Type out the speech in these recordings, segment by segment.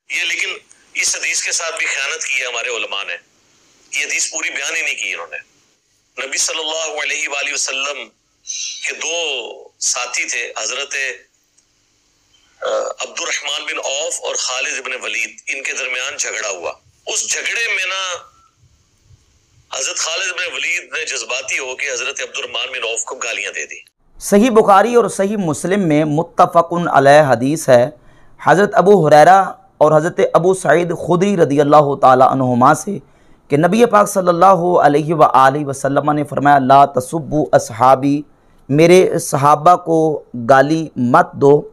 ये लेकिन इस हदीस के साथ भी खयानत की है हमारे उलमा ने। ये हदीस पूरी बयान ही नहीं की इन्होंने। नबी सल्लल्लाहु अलैहि वसल्लम के दो साथी थे, हजरत अब्दुर्रहमान बिन औफ और खालिद इब्न वलीद, इनके दरमियान झगड़ा हुआ। उस झगड़े में ना हजरत खालिद इब्न वलीद ने जज्बाती होकर हजरत अब्दुर्रहमान बिन औफ को गालियां दे दी। सही बुखारी और सही मुस्लिम में मुत्तफ़क़ुन अलैह हदीस है, हज़रत अबू हुरैरा और हज़रत अबू सईद खुदरी रदियल्लाहु ताला अन्हुमा से कि नबी पाक सल्लल्लाहु अलैहि वसल्लम ने फरमाया, ला तसुब्बु असहाबी, मेरे सहाबा को गाली मत दो।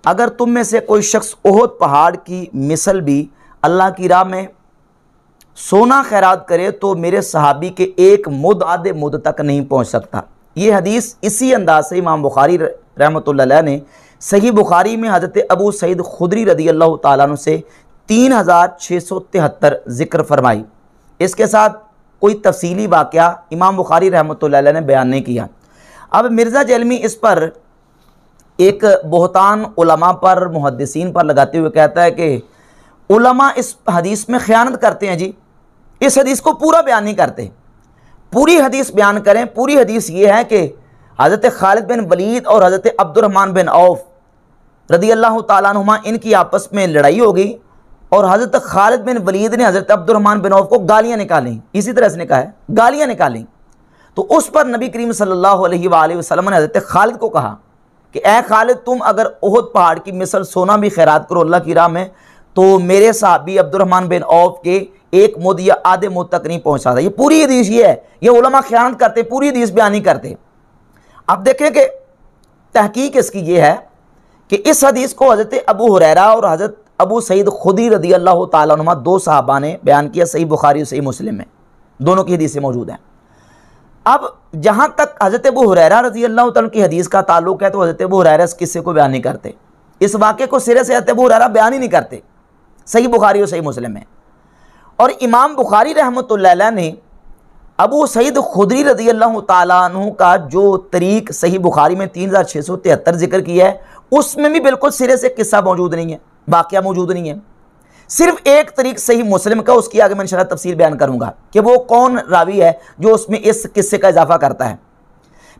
अगर तुम में से कोई शख्स ओहद पहाड़ की मिसल भी अल्लाह की राह में सोना खैरात करे तो मेरे सहाबी के एक मुद आधे मुद तक नहीं पहुँच सकता। ये हदीस इसी अंदाज से इमाम बुखारी रहमतुल्लाह अलैह ने सही बुखारी में हज़रत अबू सईद खुदरी रदियल्लाहु ताला अन्हु से 3673 ज़िक्र फरमाई। इसके साथ कोई तफसीली वाक़या इमाम बुखारी रहमतुल्लाह अलैह ने बयान नहीं किया। अब मिर्ज़ा जहलमी इस पर एक बहतान उलमा पर, मुहद्दिसीन पर लगाते हुए कहता है कि उलमा इस हदीस में ख़यानत करते हैं जी, इस हदीस को पूरा बयान नहीं करते। पूरी हदीस बयान करें। पूरी हदीस ये है कि हज़रत खालिद बिन वलीद और हज़रत अब्दुर्रहमान बिन औफ रदियल्लाहु ताला अन्हुमा, इनकी आपस में लड़ाई हो गई और हज़रत खालिद बिन वलीद ने हज़रत अब्दुर्रहमान बिन औफ को गालियाँ निकाली। इसी तरह से कहा है, गालियाँ निकाली। तो उस पर नबी करीम सल्लल्लाहु अलैहि वसल्लम ने हज़रत खालिद को कहा कि ए खालिद, तुम अगर ओहद पहाड़ की मिसल सोना भी खैरात करो अल्लाह की राह में तो मेरे साहबी अब्दुर्रहमान बिन औफ के एक मुद या आधे मुद तक नहीं पहुँचा था। ये पूरी हदीस ये है, ये उलमा ख़यानत करते, पूरी हदीस बयान नहीं करते। अब देखें कि तहकीक इसकी ये है कि इस हदीस को हज़रत अबू हुरैरा और हज़रत अबू सईद खुदरी रदियल्लाहु ताला अन्हुमा, दो सहाबा ने बयान किया। सही बुखारी और सही मुस्लिम में दोनों की हदीसें मौजूद हैं। अब जहाँ तक हज़रत अबू हुरैरा रदियल्लाहु ताला की हदीस का ताल्लुक़ है तो हज़रत अबू हुरैरा इस किस्से को बयान नहीं करते, इस वाक़े को सिरे से हज़रत अबू हुरैरा बयान ही नहीं करते सही बुखारी और सही मुस्लिम में। और इमाम बुखारी रहमतुल्लाह अलैह ने अबू सईद खुदरी रदियल्लाहु ताला अन्हु का जो तरीक़ सही बुखारी में 3673 जिक्र किया है, उसमें भी बिल्कुल सिरे से किस्सा मौजूद नहीं है, वाक़या मौजूद नहीं है। सिर्फ एक तरीक़ सही मुस्लिम का, उसकी आगे मैं इंशाअल्लाह तफसील बयान करूँगा कि वो कौन रावी है जो उसमें इस किस्से का इजाफा करता है।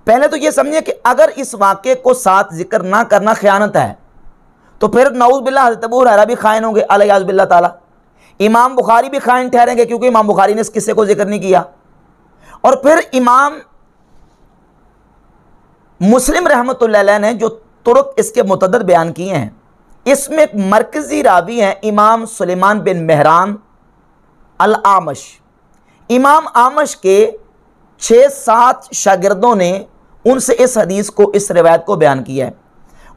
पहले तो ये समझिए कि अगर इस वाक़े को साथ जिक्र ना करना ख़यानत है तो फिर नऊज़ बिल्लाह हज़रत अबू हुरैरा भी खाइन होंगे अलैहि बिल्लाह ताला, इमाम बुखारी भी खाइन ठहरेंगे क्योंकि इमाम बुखारी ने इस किस्से को जिक्र नहीं किया। और फिर इमाम मुस्लिम रहमतुल्लाह अलैह ने जो तुरुक इसके मुतअद्दिद बयान किए हैं, इसमें एक मरकज़ी रावी हैं इमाम सुलेमान बिन मेहरान अल आमश। इमाम आमश के 6-7 शागिर्दों ने उनसे इस हदीस को, इस रिवायत को बयान किया है।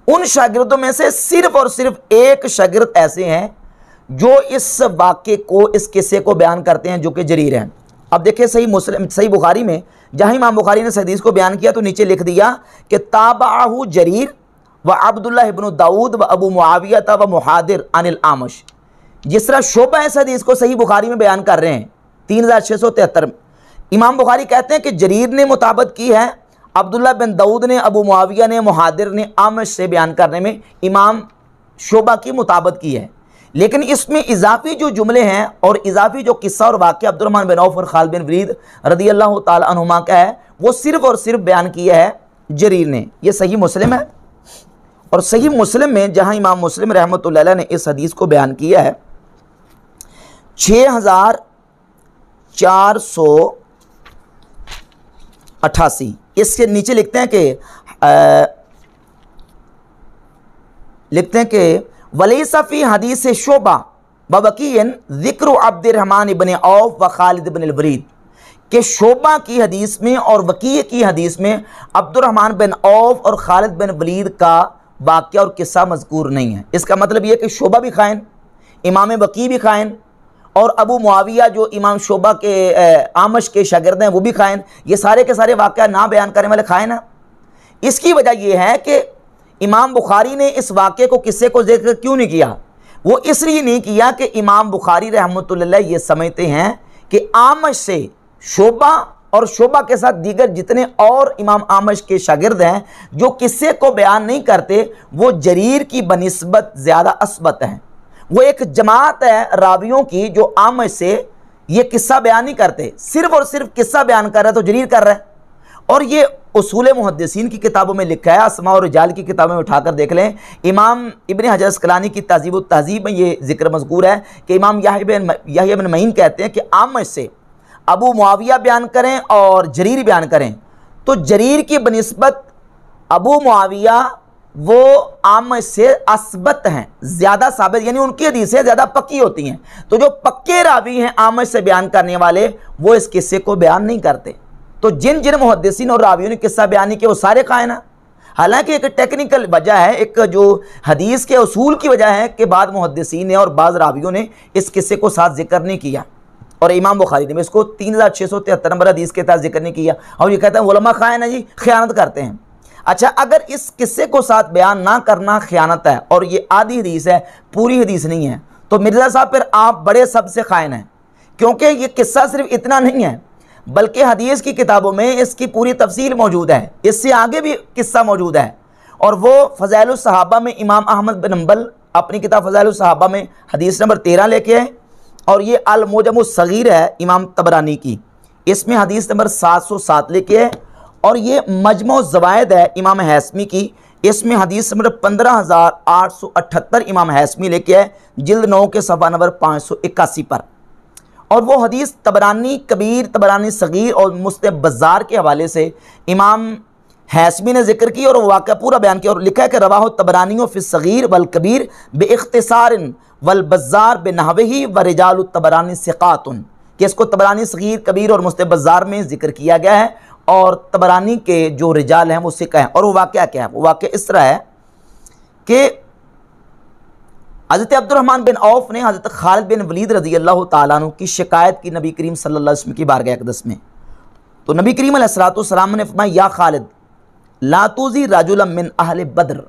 उन शागिर्दों में से सिर्फ और सिर्फ एक शागिर्द ऐसे हैं जो इस वाक़े को, इस किस्से को बयान करते हैं, जो कि जरीर हैं। अब देखिए सही बुखारी में जहाँ इमाम बुखारी ने इस हदीस को बयान किया तो नीचे लिख दिया कि ताबाहु जरीर व अब्दुल्लाह इब्न दाऊद व अबू मुआविया व मुहादिर अनिल आमश। जिस तरह शोबा इस हदीस को सही बुखारी में बयान कर रहे हैं 3673, इमाम बुखारी कहते हैं कि जरीर ने मुताबत की है, अब्दुल्लाह बिन दाऊद ने, अबू मुआविया ने, मुहादिर ने आमश से बयान करने में इमाम शोबा की मुताबत की है। लेकिन इसमें इजाफी जो जुमले हैं और इजाफी जो किस्सा और वाक़या अब्दुर्रहमान बिन औफ और खालिद बिन वलीद रदियल्लाहु ताला अन्हुमा का है, वो सिर्फ और सिर्फ बयान किया है जरीर ने। ये सही मुस्लिम है। और सही मुस्लिम में जहाँ इमाम मुस्लिम रहमतुल्लाह अलैह ने इस हदीस को बयान किया है 6488, इसके नीचे लिखते हैं कि वलीसा फ़ी हदीस शोबा व वकीयन ज़िक्र अब्दुर्रहमान इब्न औफ व खालिद इब्न वलीद, के शोबा की हदीस में और वकीय की हदीस में अब्दुर्रहमान बिन औफ और खालिद बिन वलीद का वाक़या और किस्सा मज़कूर नहीं है। इसका मतलब यह कि शोबा भी खाइन, इमाम वकी भी खाइन और अबू मुआविया जो इमाम शोबा के आमश के शागिर्द हैं वो भी खाइन। ये सारे के सारे वाक़या ना बयान करने वाले खाइन हैं। इसकी वजह यह है कि इमाम बुखारी ने इस वाक़े को, किस्से को जिक्र क्यों नहीं किया? वो इसलिए नहीं किया कि इमाम बुखारी रहमतुल्लाह अलैह ये समझते हैं कि आमश से शोबा और शोबा के साथ दीगर जितने और इमाम आमश के शागिर्द हैं जो किस्से को बयान नहीं करते, वो जरीर की बनिस्बत ज़्यादा असबत हैं, वो एक जमात है रावियों की जो आम से ये किस्सा बयान नहीं करते, सिर्फ और सिर्फ किस्सा बयान कर रहा है तो जरीर कर रहा है। और ये उसूल मुहद्दिसीन की किताबों में लिखा है, अस्मा और रिजाल की किताबों में उठाकर देख लें। इमाम इब्न हजर अस्कलानी की तहज़ीब व तहज़ीब में ये जिक्र मज़कूर है कि इमाम याह्या बिन मईन कहते हैं कि आम से अबू मुआविया बयान करें और जरीर बयान करें तो जरीर की बनिस्बत अबू मुआविया वो आम से असबत हैं, ज़्यादा साबित, यानी उनकी हदीसें ज़्यादा पक्की होती हैं। तो जो पक्के रावी हैं आम से बयान करने वाले, वो इस किस्से को बयान नहीं करते। तो जिन जिन मुहद्दिसीन और रावियों ने किस्सा बयान किया वो सारे कायन हैं। हालांकि एक टेक्निकल वजह है, एक जो हदीस के उसूल की वजह है कि बाद मुहद्दिसीन ने और बाज़ रावियों ने इस किस्से को साथ जिक्र नहीं किया, और इमाम बुखारी ने इसको 3673 नंबर हदीस के तहत जिक्र नहीं किया, और ये कहते हैं उलमा खायन है जी, ख़यानत करते हैं। अच्छा, अगर इस किस्से को साथ बयान ना करना ख़यानत है और ये आधी हदीस है, पूरी हदीस नहीं है, तो मिर्ज़ा साहब फिर आप बड़े सबसे खायन हैं, क्योंकि ये किस्सा सिर्फ इतना नहीं है बल्कि हदीस की किताबों में इसकी पूरी तफसील मौजूद है, इससे आगे भी किस्सा मौजूद है। और वो फ़ज़ाइलुस सहाबा में इमाम अहमद बिन हंबल अपनी किताब फ़ज़ाइलुस सहाबा में हदीस नंबर 13 लेके आए, और ये अल मुजमुस सगीर है इमाम तबरानी की, इसमें हदीस नंबर 707 लेके आए, और ये मजमू ज़वायद है इमाम हैसमी की, इसमें हदीस नंबर 15878 इमाम हैसमी लेके आए, जिल्द 9 के सफ़ा नंबर 581 पर। और वो हदीस तबरानी कबीर, तबरानी सगीर और मुस्नद बज़ार के हवाले से इमाम हैसमी ने जिक्र की और वो वाक़या पूरा बयान किया, और लिखा है कि रवाह तबरानी फ़ी सगीर वल कबीर बेइख्तिसारिन वल बज़ार बेनहविही व रिजाल तबरानी सिक़ातुन, कि इसको तबरानी सगीर, कबीर और मुस्नद बज़ार में जिक्र किया गया है, और तबरानी के जो रिजाल हैं वो सिक़ा हैं। और वो वाक़या क्या है? वो वाक़या इस तरह है कि हज़रत अब्दुर्रहमान बिन औफ़ ने हज़रत खालिद बिन वलीद रज़ी अल्लाह ताला अन्हु की शिकायत की नबी करीम सल्लल्लाहु अलैहि वसल्लम की बारगाह अक़दस में। तो नबी करीम अलैहिस्सलाम ने फरमाया, या खालिद ला तुज़ी रजुलन मिन अहले बद्र,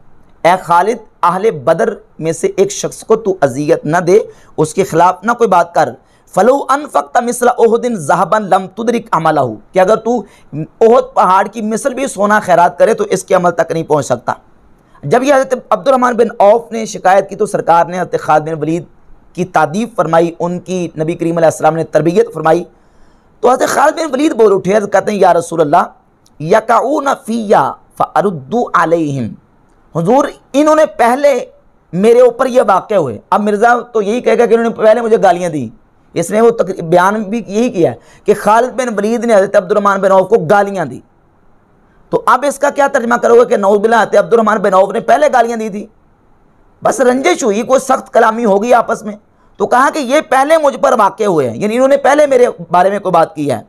ए खालिद अहले बद्र में से एक शख्स को तू अजियत न दे, उसके खिलाफ ना कोई बात कर। फलो अनफ़क़्त मिस्ल उहुदिन ज़हबन लम तुदरिक अमलहु, कि अगर तू उहुद पहाड़ की मिस्ल भी सोना खैरात करे तो इसके अमल तक नहीं पहुँच सकता। जब यह हज़रत अब्दुर्रहमान बिन औफ़ ने शिकायत की तो सरकार ने हज़रत खालिद बिन वलीद की तादीफ़ फरमाई, उनकी नबी करीम अलैहिस्सलाम ने तरबियत फरमाई। तो हज़रत खालिद बिन वलीद बोल उठे, कहते हैं या रसूल अल्लाह यक़ऊन फ़िय्या फ़अरुद्दू अलैहिम, हुज़ूर इन्होंने पहले मेरे ऊपर यह वाक़या हुए। अब मिर्ज़ा तो यही कहेगा कि इन्होंने पहले मुझे गालियाँ दी, इसने वो बयान भी यही किया कि खालिद बिन वलीद ने हज़रत अब्दुर्रहमान बिन औफ़ को गालियाँ दी। तो अब इसका क्या तर्जमा करोगे कि नऊज़ुबिल्लाह हज़रत अब्दुर्रहमान बिन औफ़ ने पहले गालियाँ दी थी, बस रंजिश हुई, कोई सख्त कलामी होगी आपस में, तो कहा कि ये पहले मुझ पर वाक़े हुए हैं, यानी इन्होंने पहले मेरे बारे में कोई बात की है।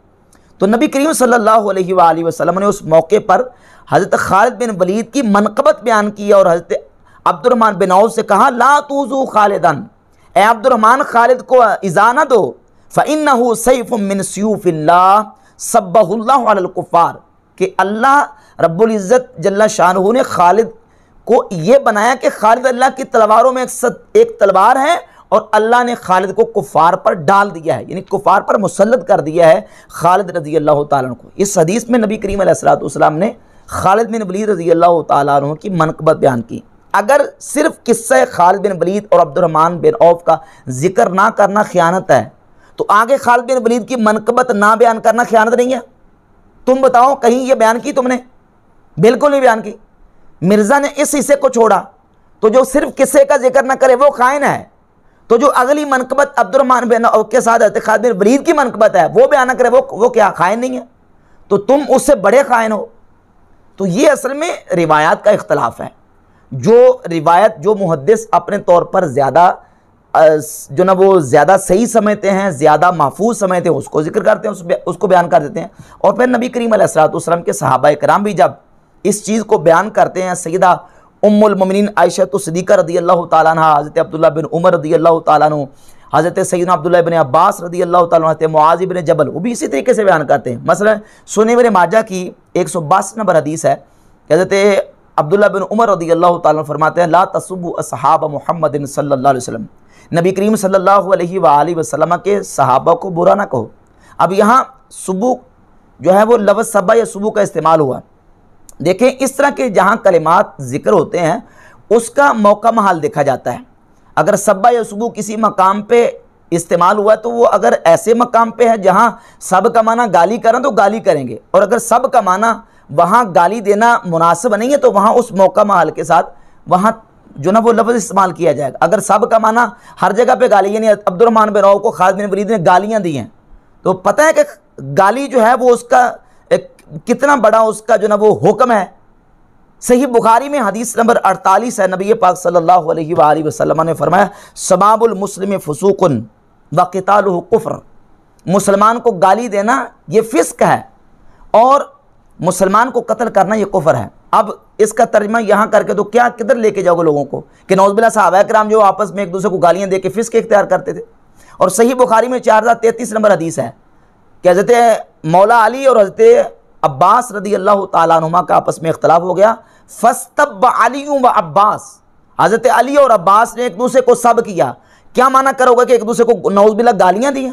तो नबी करीम सल्लल्लाहु अलैहि वसल्लम ने उस मौके पर हज़रत खालिद बिन वलीद की मनक़बत बयान की और हज़रत अब्दुर्रहमान बिन औफ़ से कहा, ला तूज़ू खालिदन, ए अब्दुर्रहमान खालिद को इज़ा न दो, फ़इन्नहु सैफ़ुम मिन सयूफ़िल्लाह सब्बहुल्लाहु अलल कुफ़ार, कि अल्लाह रब्बुल इज़्ज़त जल्ला शानहू ने खालिद को ये बनाया कि खालिद अल्लाह की तलवारों में एक तलवार है, और अल्लाह ने खालिद को कुफ़ार पर डाल दिया है, यानी कुफ़ार पर मुसल्लत कर दिया है खालिद रज़ी अल्लाह ताला अन्हु को। इस हदीस में नबी करीम अलैहिस्सलातु वस्सलाम ने खालिद बिन वलीद रज़ी अल्लाह ताला अन्हु की मनक़बत बयान की। अगर सिर्फ किस्सा खालिद बिन वलीद और अब्दुर्रहमान बिन औफ़ का जिक्र ना करना ख़यानत है, तो आगे खालिद बिन वलीद की मनक़बत ना बयान करना ख़यानत नहीं है? तुम बताओ कहीं ये बयान की तुमने? बिल्कुल नहीं बयान की। मिर्ज़ा ने इस हिस्से को छोड़ा, तो जो सिर्फ किस्से का जिक्र ना करे वो खाइन है, तो जो अगली मनक़बत अब्दुर्रहमान बिन औफ़ के साथ खालिद बिन वलीद की मनक़बत है वो बयान ना करे, वो क्या खाइन नहीं है? तो तुम उससे बड़े खाइन हो। तो ये असल में रिवायात का इख्तलाफ है। जो रिवायत जो मुहद्दिस अपने तौर पर ज़्यादा जो ना वो ज़्यादा सही समझते हैं, ज़्यादा महफूज समझते हैं, उसको जिक्र करते हैं, उसको बयान कर देते हैं। और फिर नबी करीम अलैहिस्सलातु वस्सलाम के सहाबा इकराम भी जब इस चीज़ को बयान करते हैं, सैयदा उम्मुल मोमिनीन आयशा सिद्दीक़ा रज़ी अल्लाह ताला अन्हा, हज़रत अब्दुल्लाह बिन उमर रज़ी अल्लाह ताला अन्हु, हज़रत सैयदना अब्दुल्लाह बिन अब्बास रज़ी अल्लाह ताला अन्हु, हज़रत मुआज़ बिन जबल, वो भी इसी तरीके से बयान करते हैं। मसलन सुनन इब्न माजा की 162 नंबर हदीस है, हज़रत अब्दुल्लाह बिन उमर रज़ी अल्लाह ताला अन्हु फरमाते हैं, ला तसुब्बु अस्हाब मुहम्मदिन सल्लल्लाहु अलैहि वसल्लम, नबी करीम सल्लल्लाहु अलैहि वसल्लम के सहाबा को बुरा ना कहो। अब यहाँ सुबह जो है वो लफ्ज़ सबा या सुबह का इस्तेमाल हुआ। देखें, इस तरह के जहाँ कलिमात ज़िक्र होते हैं उसका मौका महाल देखा जाता है। अगर सब्बा या सुबू किसी मकाम पे इस्तेमाल हुआ तो वो अगर ऐसे मकाम पे है जहाँ सब का माना गाली करें तो गाली करेंगे, और अगर सब का माना वहाँ गाली देना मुनासिब नहीं है तो वहाँ उस मौका महल के साथ वहाँ जो ना वो लफ्ज़ इस्तेमाल किया जाएगा। अगर सब का माना हर जगह पे गाली, यानी अब्दुर्रहमान बिन औफ को खालिद बिन वलीद ने गालियाँ दी हैं, तो पता है कि गाली जो है वो उसका कितना बड़ा उसका जो ना वो हुक्म है। सही बुखारी में हदीस नंबर 48 है, नबी पाक सल्लल्लाहु अलैहि वसल्लम ने फरमाया सबाबुल मुस्लिम फुसूकुन व क़ितालुहु कुफ्र, मुसलमान को गाली देना ये फिस्क है और मुसलमान को कत्ल करना ये कुफ्र है। अब इसका तर्जमा यहाँ करके तो क्या किधर लेके जाओगे लोगों को कि नौज़ुबिल्लाह सहाबा किराम जो आपस में एक दूसरे को गालियाँ दे के फिस्क इख्तियार करते थे। और सही बुखारी में 4033 नंबर हदीस है कि हज़रत मौला अली और हज़रत अब्बास रदी अल्लाह ताला अन्हुमा का आपस में इख्तलाफ हो गया। फस्तब अली व अब्बास, हज़रत अली और अब्बास ने एक दूसरे को सब किया। क्या माना करोगे कि एक दूसरे को नौज़ुबिल्लाह गालियाँ दी?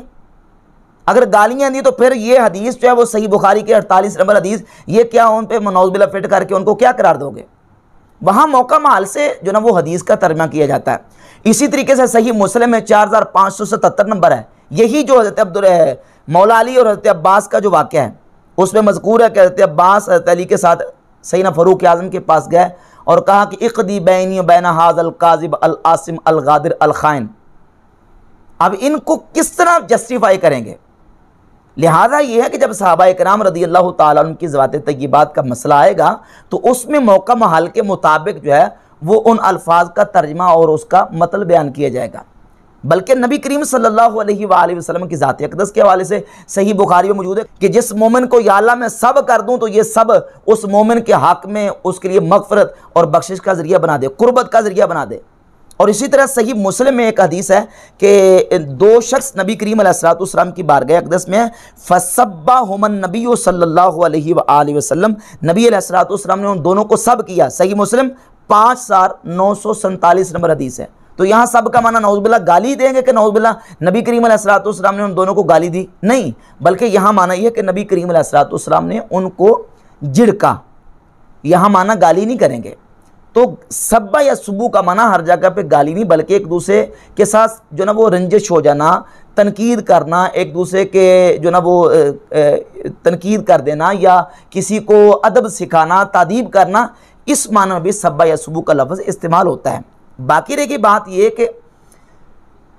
अगर गालियाँ दी तो फिर ये हदीस जो है वो सही बुखारी के 48 नंबर हदीस, ये क्या उन पे नौज़ुबिल्लाह फिट करके उनको क्या करार दोगे? वहाँ मौका माल से जो ना वो हदीस का तर्जमा किया जाता है। इसी तरीके से सही मुस्लिम में 4577 नंबर है, यही जो हज़रत मौला अली और हज़रत अब्बास का जो वाक़या है उसमें मज़कूर है कि हज़रत अब्बास हज़रत अली के साथ सैयदना फ़ारूक आज़म के पास गए और कहा कि इक़दी बैनी बैन हाज़ल काज़िब अल आसिम अल गादिर अल ख़ाइन। अब इनको किस तरह जस्टिफाई करेंगे? लिहाजा ये है कि जब सहाबा इकराम रदी अल्लाह ताला अन्हुम की ज़वात तय्यबात का मसला आएगा तो उसमें मौका महल के मुताबिक जो है वो उन अल्फाज का तर्जमा और उसका मतलब बयान किया जाएगा। बल्कि नबी करीम सल्लल्लाहु अलैहि वसल्लम की ज़ात अक़दस के हवाले से सही बुखारी में मौजूद है कि जिस मोमिन को या अल्लाह मैं सब कर दूँ तो ये सब उस मोमिन के हक़ में उसके लिए मग़फ़िरत और बख्शिश का ज़रिया बना दे, क़ुर्बत का ज़रिया बना दे। और इसी तरह सही मुस्लिम में एक हदीस है कि दो शख्स नबी करीम अलैहिस्सलाम की बारगाह अक़दस में फसब्बाहुमन नबी सल्लल्लाहु अलैहि वसल्लम, नबी अलैहिस्सलाम ने उन दोनों को सब किया। सही मुस्लिम 5947 नंबर हदीस है। तो यहाँ सब का माना नौज़ुबिल्लाह गाली देंगे कि नौज़ुबिल्लाह नबी करीम अलैहिस्सलाम ने उन दोनों को गाली दी? नहीं, बल्कि यहाँ माना यह कि नबी करीम अलैहिस्सलाम ने उनको झिड़का, यहाँ माना गाली नहीं करेंगे। तो सब्बा या सुबू का माना हर जगह पे गाली नहीं, बल्कि एक दूसरे के साथ जो ना वो रंजिश हो जाना, तनकीद करना, एक दूसरे के जो ना वो तनकीद कर देना या किसी को अदब सिखाना, तादीब करना, इस माना में भी सब्बा या सुबू का लफ्ज़ इस्तेमाल होता है। बाकी रह की बात यह कि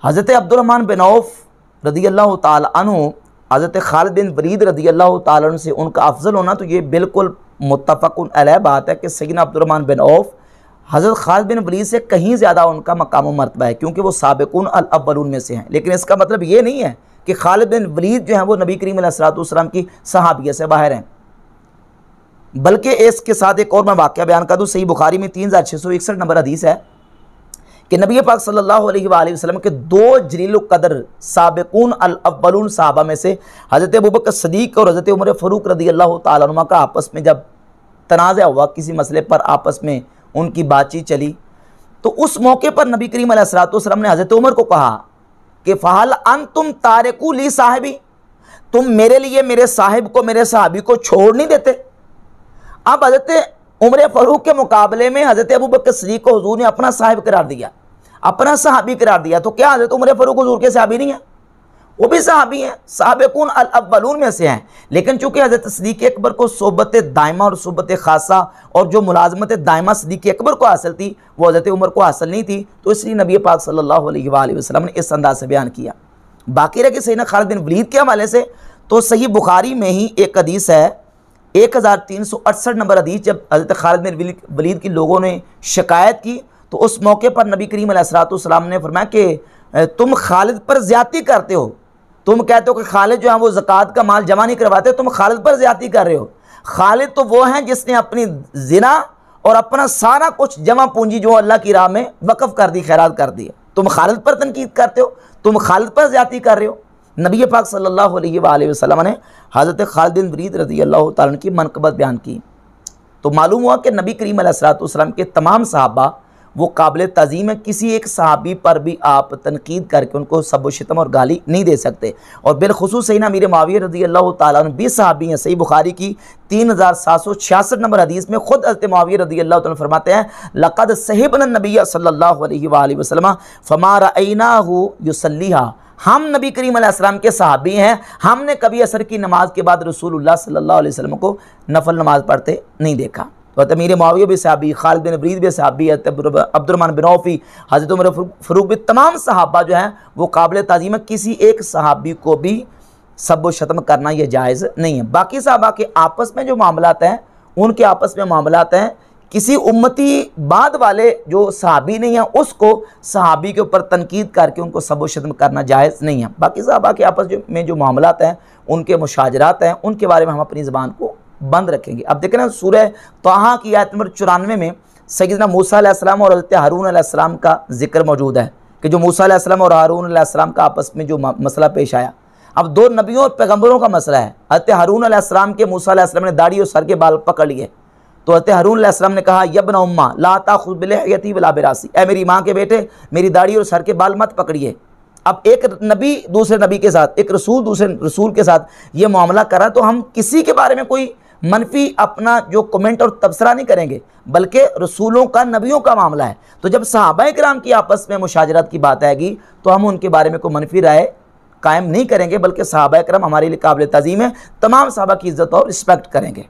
हज़रत अब्दुर्रहमान बिन औफ रदी अल्लाह ताला अन्हु हज़रत खालिद बिन वलीद रदी अल्लाह ताला अन्हु से उनका अफजल होना, तो ये बिल्कुल मुत्तफ़क़ुन अलैह बात है कि सैयदना अब्दुर्रहमान बिन औफ हज़रत खालिद बिन वलीद से कहीं ज़्यादा उनका मकाम व मर्तबा है, क्योंकि वो साबिक़ून अल अव्वलून में से हैं। लेकिन इसका मतलब ये नहीं है कि खालिद बिन वलीद जो हैं वो नबी करीम अलैहिस्सलाम की सहाबियत से बाहर हैं, बल्कि इसके साथ एक और मैं वाक़या बयान कर दूँ। सही बुखारी में 3661 नंबर हदीस है कि नबी पाक सल्लल्लाहु अलैहि वसल्लम के दो जलील क़दर साबिक़ून अल अव्वलून सहाबा में से हज़रत अबू बकर सदीक़ और हज़रत उमर फ़ारूक रदी अल्लाह ताला अन्हुमा का आपस में जब तनाज़ा हुआ, किसी मसले पर आपस में उनकी बातचीत चली, तो उस मौके पर नबी करीम अलैहिस्सलाम ने हज़रत उमर को कहा कि फ़हल अंतुम तारिकू ली साहिबी, तुम मेरे लिए मेरे साहिब को, मेरे सहाबी को छोड़ नहीं देते? अब हज़रत उमर फ़ारूक के मुकाबले में हज़रत अबू बकर सदीक़ को हुज़ूर ने अपना साहिब करार दिया, अपना सहाबी करार दिया। तो क्या हज़रत उमर फ़ारूक हुज़ूर के सहाबी नहीं है? वो भी सहाबी हैं, साबिक़ून अल अव्वलून में से हैं। लेकिन चूँकि हज़रत सदीक़ अकबर को सोबत दायमा और सोबत खासा और जो मुलाजमत दायमा सदीक़ अकबर को हासिल थी वो हज़रत उमर को हासिल नहीं थी, तो इसलिए नबी पाक सल्लल्लाहु अलैहि वसल्लम ने इस अंदाज से बयान किया। बाकी रह कि सैयदना खालिद बिन वलीद के हवाले से तो सही बुखारी में ही एक हदीस है 1368 नंबर हदीस, जब हज़रत खालिद बिन वलीद की लोगों ने शिकायत की तो उस मौके पर नबी करीम अलैहिस्सलाम ने फरमाया कि तुम खालिद पर ज़्यादती करते हो, तुम कहते हो कि खालिद जो है वो ज़कात का माल जमा नहीं करवाते, तुम खालिद पर ज़्यादती कर रहे हो। खालिद तो वो हैं जिसने अपनी ज़िना और अपना सारा कुछ जमा पूंजी जो अल्लाह की राह में वक़फ़ कर दी, खैरात कर दी। तुम खालिद पर तनकीद करते हो, तुम खालिद पर ज़्यादती कर रहे हो। नबी पाक सल्लल्लाहु अलैहि वसल्लम ने हज़रत खालिद बिन वलीद रज़ी अल्लाह ताला की मनक़बत बयान की, तो मालूम हुआ कि नबी करीम अलैहिस्सलाम के तमाम सहाबा वो काबिल तज़ीम है। किसी एक सहाबी पर भी आप तनकीद करके उनको सब व शितम और गाली नहीं दे सकते। और बिलखुसूस सैयदना अमीर मुआविया रज़ी अल्लाह ताला अन्हु 20 सहाबी हैं। सही बुखारी की 3766 नंबर हदीस में खुद हज़रत मुआविया रज़ी अल्लाह ताला फरमाते हैं, लक़द सहिबना नबिय्य सल्लल्लाहु अलैहि वसल्लम फमा रअयनाहु युसल्लिहा, हम नबी करीम अलैहिस्सलाम के सहाबी हैं, हमने कभी असर की नमाज के बाद रसूलुल्लाह सल्लल्लाहु अलैहि वसल्लम को नफल नमाज पढ़ते नहीं देखा। तो अमीर मुआविया भी सहाबी, खालिद बिन वलीद भी सहाबी, अब्दुर्रहमान बिन औफ, हज़रत उमर फ़ारूक भी, तमाम सहाबा जो हैं वो काबिल ताज़ीम है। किसी एक सहाबी को भी सब व शतम करना ये जायज़ नहीं है। बाकी सहाबा के आपस में जो मामलात हैं, उनके आपस में मामलात हैं, किसी उम्मती बाद वाले जो सहाबी नहीं है उसको सहाबी के ऊपर तनकीद करके उनको सब व शतम करना जायज़ नहीं है। बाकी सहाबा के आपस में जो मामलात हैं, उनके मुशाजरात हैं, उनके बारे में हम अपनी ज़बान को बंद रखेंगे। अब देखें ना, सूरह तहा की आयत नंबर 94 में सैयदना मूसा अलैहिस्सलाम और हज़रत हारून अलैहिस्सलाम का जिक्र मौजूद है कि जो मूसा अलैहिस्सलाम और हारून अलैहिस्सलाम का आपस में जो मसला पेश आया। अब दो नबियों और पैगम्बरों का मसला है। हज़रत हारून अलैहिस्सलाम के मूसा अलैहिस्सलाम ने दाढ़ी और सर के बाल पकड़ लिए, तो हज़रत हारून अलैहिस्सलाम ने कहा, यब्न उम्मा ला ताख़ुज़ बिलिह्यती वला बिरासी, ए मेरी माँ के बेटे, मेरी दाढ़ी और सर के बाल मत पकड़िए। अब एक नबी दूसरे नबी के साथ, एक रसूल दूसरे रसूल के साथ ये मामला करा, तो हम किसी के बारे में कोई मनफी अपना जो कमेंट और तबसरा नहीं करेंगे, बल्कि रसूलों का, नबियों का मामला है। तो जब सहाबाए किराम की आपस में मुशाजरत की बात आएगी तो हम उनके बारे में कोई मनफी राय कायम नहीं करेंगे, बल्कि सहाबाए किराम हमारे लिए काबिल तज़ीम है। तमाम सहाबा की इज़्ज़त और रिस्पेक्ट करेंगे।